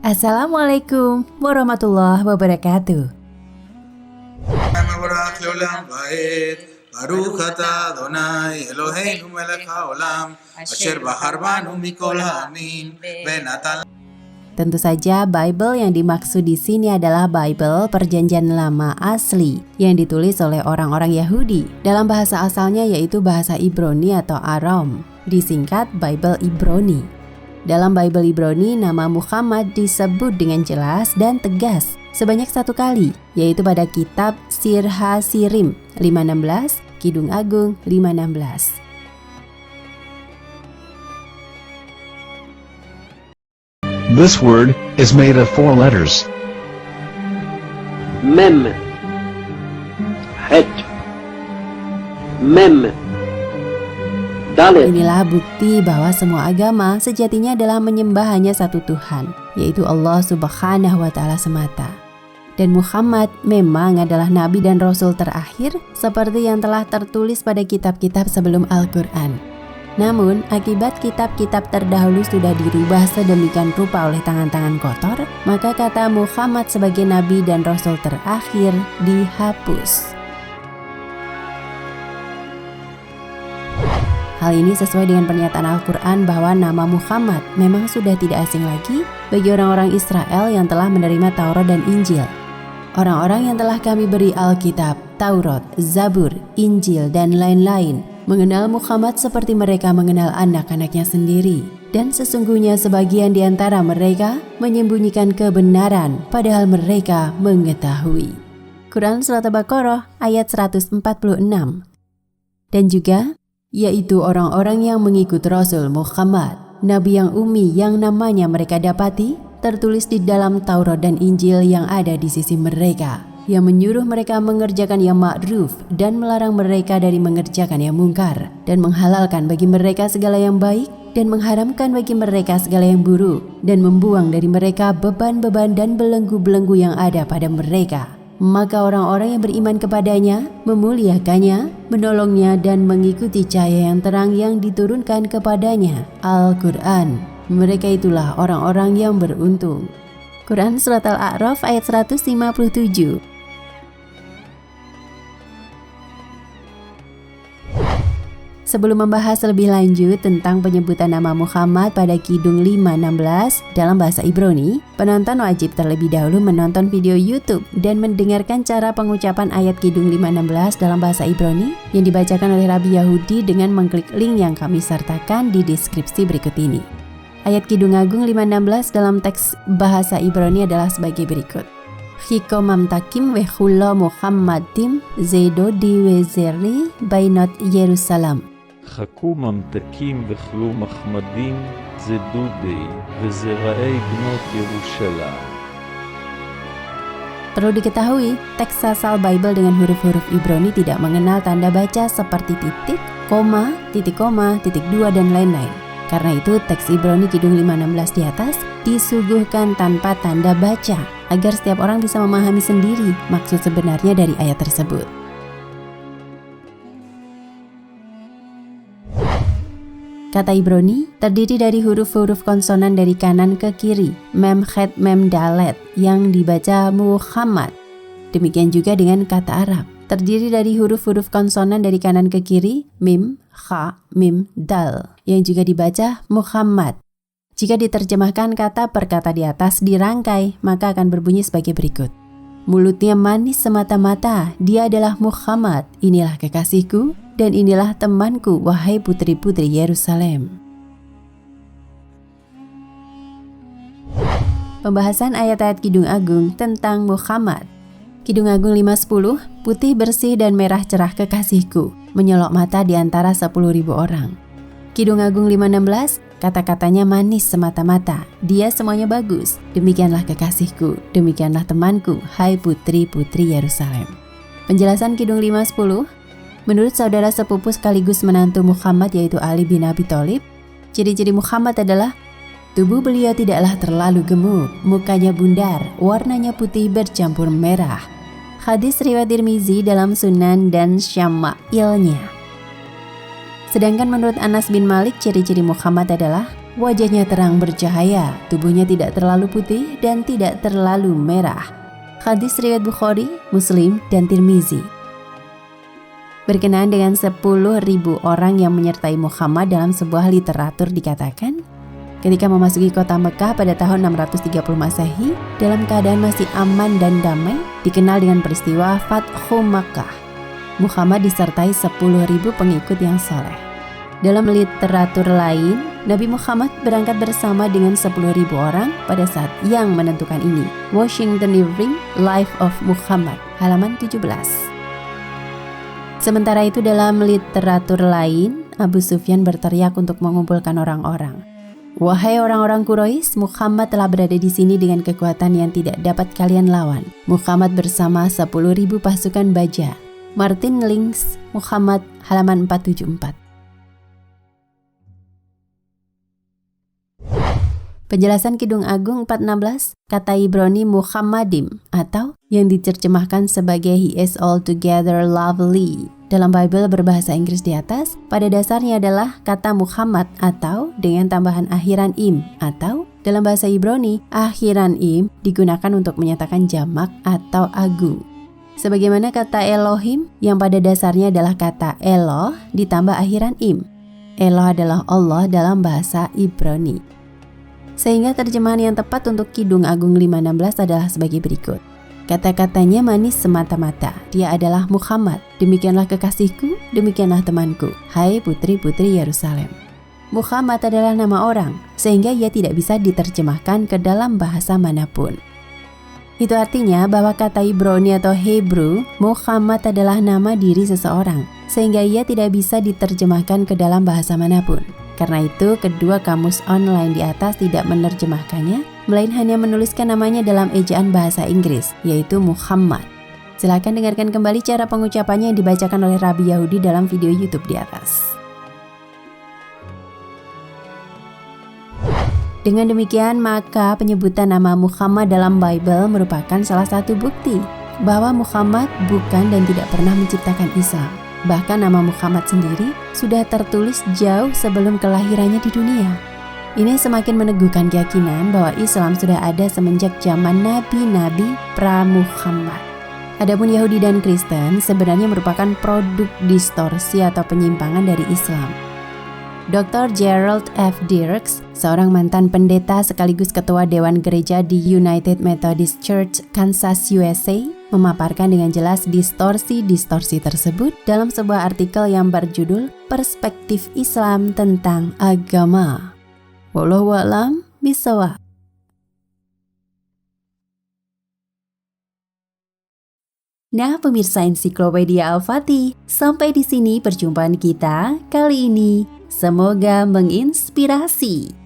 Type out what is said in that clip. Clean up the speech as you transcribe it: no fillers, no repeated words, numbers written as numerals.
Assalamualaikum warahmatullahi wabarakatuh. Baruch atah Adonai Eloheinu melech haolam asher bahar banu mikol ha'amim venatan. Tentu saja Bible yang dimaksud di sini adalah Bible Perjanjian Lama asli yang ditulis oleh orang-orang Yahudi dalam bahasa asalnya yaitu bahasa Ibrani atau Aram, disingkat Bible Ibrani. Dalam Bible Ibrani nama Muhammad disebut dengan jelas dan tegas sebanyak 1 kali, yaitu pada kitab Sir HaSirim 516, Kidung Agung 516. This word is made of 4 letters. Mem, Het, Mem, Dalet. Inilah bukti bahwa semua agama sejatinya adalah menyembah hanya satu Tuhan, yaitu Allah Subhanahu wa Ta'ala semata. Dan Muhammad memang adalah nabi dan rasul terakhir seperti yang telah tertulis pada kitab-kitab sebelum Al-Quran. Namun, akibat kitab-kitab terdahulu sudah dirubah sedemikian rupa oleh tangan-tangan kotor, maka kata Muhammad sebagai nabi dan rasul terakhir dihapus. Hal ini sesuai dengan pernyataan Al-Quran bahwa nama Muhammad memang sudah tidak asing lagi bagi orang-orang Israel yang telah menerima Taurat dan Injil. Orang-orang yang telah kami beri Alkitab, Taurat, Zabur, Injil, dan lain-lain mengenal Muhammad seperti mereka mengenal anak-anaknya sendiri. Dan sesungguhnya sebagian di antara mereka menyembunyikan kebenaran padahal mereka mengetahui. Quran Surat Al-Baqarah ayat 146. Dan juga, yaitu orang-orang yang mengikut Rasul Muhammad, Nabi yang ummi yang namanya mereka dapati, tertulis di dalam Taurat dan Injil yang ada di sisi mereka, yang menyuruh mereka mengerjakan yang ma'ruf dan melarang mereka dari mengerjakan yang mungkar, dan menghalalkan bagi mereka segala yang baik dan mengharamkan bagi mereka segala yang buruk, dan membuang dari mereka beban-beban dan belenggu-belenggu yang ada pada mereka. Maka orang-orang yang beriman kepadanya, memuliakannya, menolongnya dan mengikuti cahaya yang terang yang diturunkan kepadanya, Al-Quran. Mereka itulah orang-orang yang beruntung. Quran Surat Al-A'raf ayat 157. Sebelum membahas lebih lanjut tentang penyebutan nama Muhammad pada Kidung 516 dalam bahasa Ibrani, penonton wajib terlebih dahulu menonton video YouTube dan mendengarkan cara pengucapan ayat Kidung 516 dalam bahasa Ibrani yang dibacakan oleh Rabi Yahudi dengan mengklik link yang kami sertakan di deskripsi berikut ini. Ayat Kidung Agung 516 dalam teks bahasa Ibrani adalah sebagai berikut. Hikomam takim wehula Muhammadim zaido diwezeri bainot Yerusalem. חכו ממתקים וכלו מחמדים זה דודי וזרעי בנות ירושלים. Perlu diketahui, teks asal Bible dengan huruf-huruf Ibrani tidak mengenal tanda baca seperti titik, koma, titik koma, titik dua, dan lain-lain. Karena itu, teks Ibrani Kidung 516 di atas disuguhkan tanpa tanda baca, agar setiap orang bisa memahami sendiri maksud sebenarnya dari ayat tersebut. Kata Ibrani terdiri dari huruf-huruf konsonan dari kanan ke kiri, mem, het, mem, dalet, yang dibaca Muhammad. Demikian juga dengan kata Arab, terdiri dari huruf-huruf konsonan dari kanan ke kiri, mim, kha, mim, dal, yang juga dibaca Muhammad. Jika diterjemahkan kata per kata di atas dirangkai, maka akan berbunyi sebagai berikut. Mulutnya manis semata-mata, dia adalah Muhammad, inilah kekasihku, dan inilah temanku, wahai putri-putri Yerusalem. Pembahasan ayat-ayat Kidung Agung tentang Muhammad. Kidung Agung 510, putih bersih dan merah cerah kekasihku, menyolok mata di antara 10.000 orang. Kidung Agung 516, kata-katanya manis semata-mata, dia semuanya bagus, demikianlah kekasihku, demikianlah temanku, hai putri-putri Yerusalem. Penjelasan Kidung 510, menurut saudara sepupu sekaligus menantu Muhammad yaitu Ali bin Abi Thalib, ciri-ciri Muhammad adalah tubuh beliau tidaklah terlalu gemuk, mukanya bundar, warnanya putih bercampur merah. Hadis riwayat Tirmizi dalam Sunan dan Syama'ilnya. Sedangkan menurut Anas bin Malik, ciri-ciri Muhammad adalah Wajahnya terang bercahaya, tubuhnya tidak terlalu putih dan tidak terlalu merah. Hadis riwayat Bukhari, Muslim, dan Tirmizi. Berkenaan dengan 10.000 orang yang menyertai Muhammad dalam sebuah literatur dikatakan, ketika memasuki kota Mekah pada tahun 630 Masehi, dalam keadaan masih aman dan damai, dikenal dengan peristiwa Fathu Makkah. Muhammad disertai 10.000 pengikut yang soleh. Dalam literatur lain, Nabi Muhammad berangkat bersama dengan 10.000 orang pada saat yang menentukan ini. Washington Irving, Life of Muhammad, halaman 17. Sementara itu dalam literatur lain, Abu Sufyan berteriak untuk mengumpulkan orang-orang. Wahai orang-orang Quraisy, Muhammad telah berada di sini dengan kekuatan yang tidak dapat kalian lawan. Muhammad bersama 10.000 pasukan baja. Martin Links, Muhammad, halaman 474. Penjelasan Kidung Agung 416, kata Ibrani Muhammadim atau yang diterjemahkan sebagai He is altogether lovely. Dalam Bible berbahasa Inggris di atas, pada dasarnya adalah kata Muhammad atau dengan tambahan akhiran im atau dalam bahasa Ibrani, akhiran im digunakan untuk menyatakan jamak atau agung. Sebagaimana kata Elohim yang pada dasarnya adalah kata Eloh ditambah akhiran im. Eloh adalah Allah dalam bahasa Ibrani. Sehingga terjemahan yang tepat untuk Kidung Agung 516 adalah sebagai berikut. Kata-katanya manis semata-mata, dia adalah Muhammad. Demikianlah kekasihku, demikianlah temanku. Hai putri-putri Yerusalem. Muhammad adalah nama orang, sehingga ia tidak bisa diterjemahkan ke dalam bahasa manapun. Itu artinya bahwa kata Ibrani atau Hebrew, Muhammad adalah nama diri seseorang, sehingga ia tidak bisa diterjemahkan ke dalam bahasa manapun. Karena itu, kedua kamus online di atas tidak menerjemahkannya, melainkan hanya menuliskan namanya dalam ejaan bahasa Inggris, yaitu Muhammad. Silakan dengarkan kembali cara pengucapannya yang dibacakan oleh Rabi Yahudi dalam video YouTube di atas. Dengan demikian, maka penyebutan nama Muhammad dalam Bible merupakan salah satu bukti bahwa Muhammad bukan dan tidak pernah menciptakan Islam. Bahkan nama Muhammad sendiri sudah tertulis jauh sebelum kelahirannya di dunia. Ini semakin meneguhkan keyakinan bahwa Islam sudah ada semenjak zaman nabi-nabi pra-Muhammad. Adapun Yahudi dan Kristen sebenarnya merupakan produk distorsi atau penyimpangan dari Islam. Dr. Gerald F. Dirks, seorang mantan pendeta sekaligus ketua Dewan Gereja di United Methodist Church, Kansas, USA, memaparkan dengan jelas distorsi-distorsi tersebut dalam sebuah artikel yang berjudul Perspektif Islam tentang Agama. Wallahu a'lam bishawab. Nah, pemirsa Ensiklopedia Al-Fatih, sampai di sini perjumpaan kita kali ini. Semoga menginspirasi.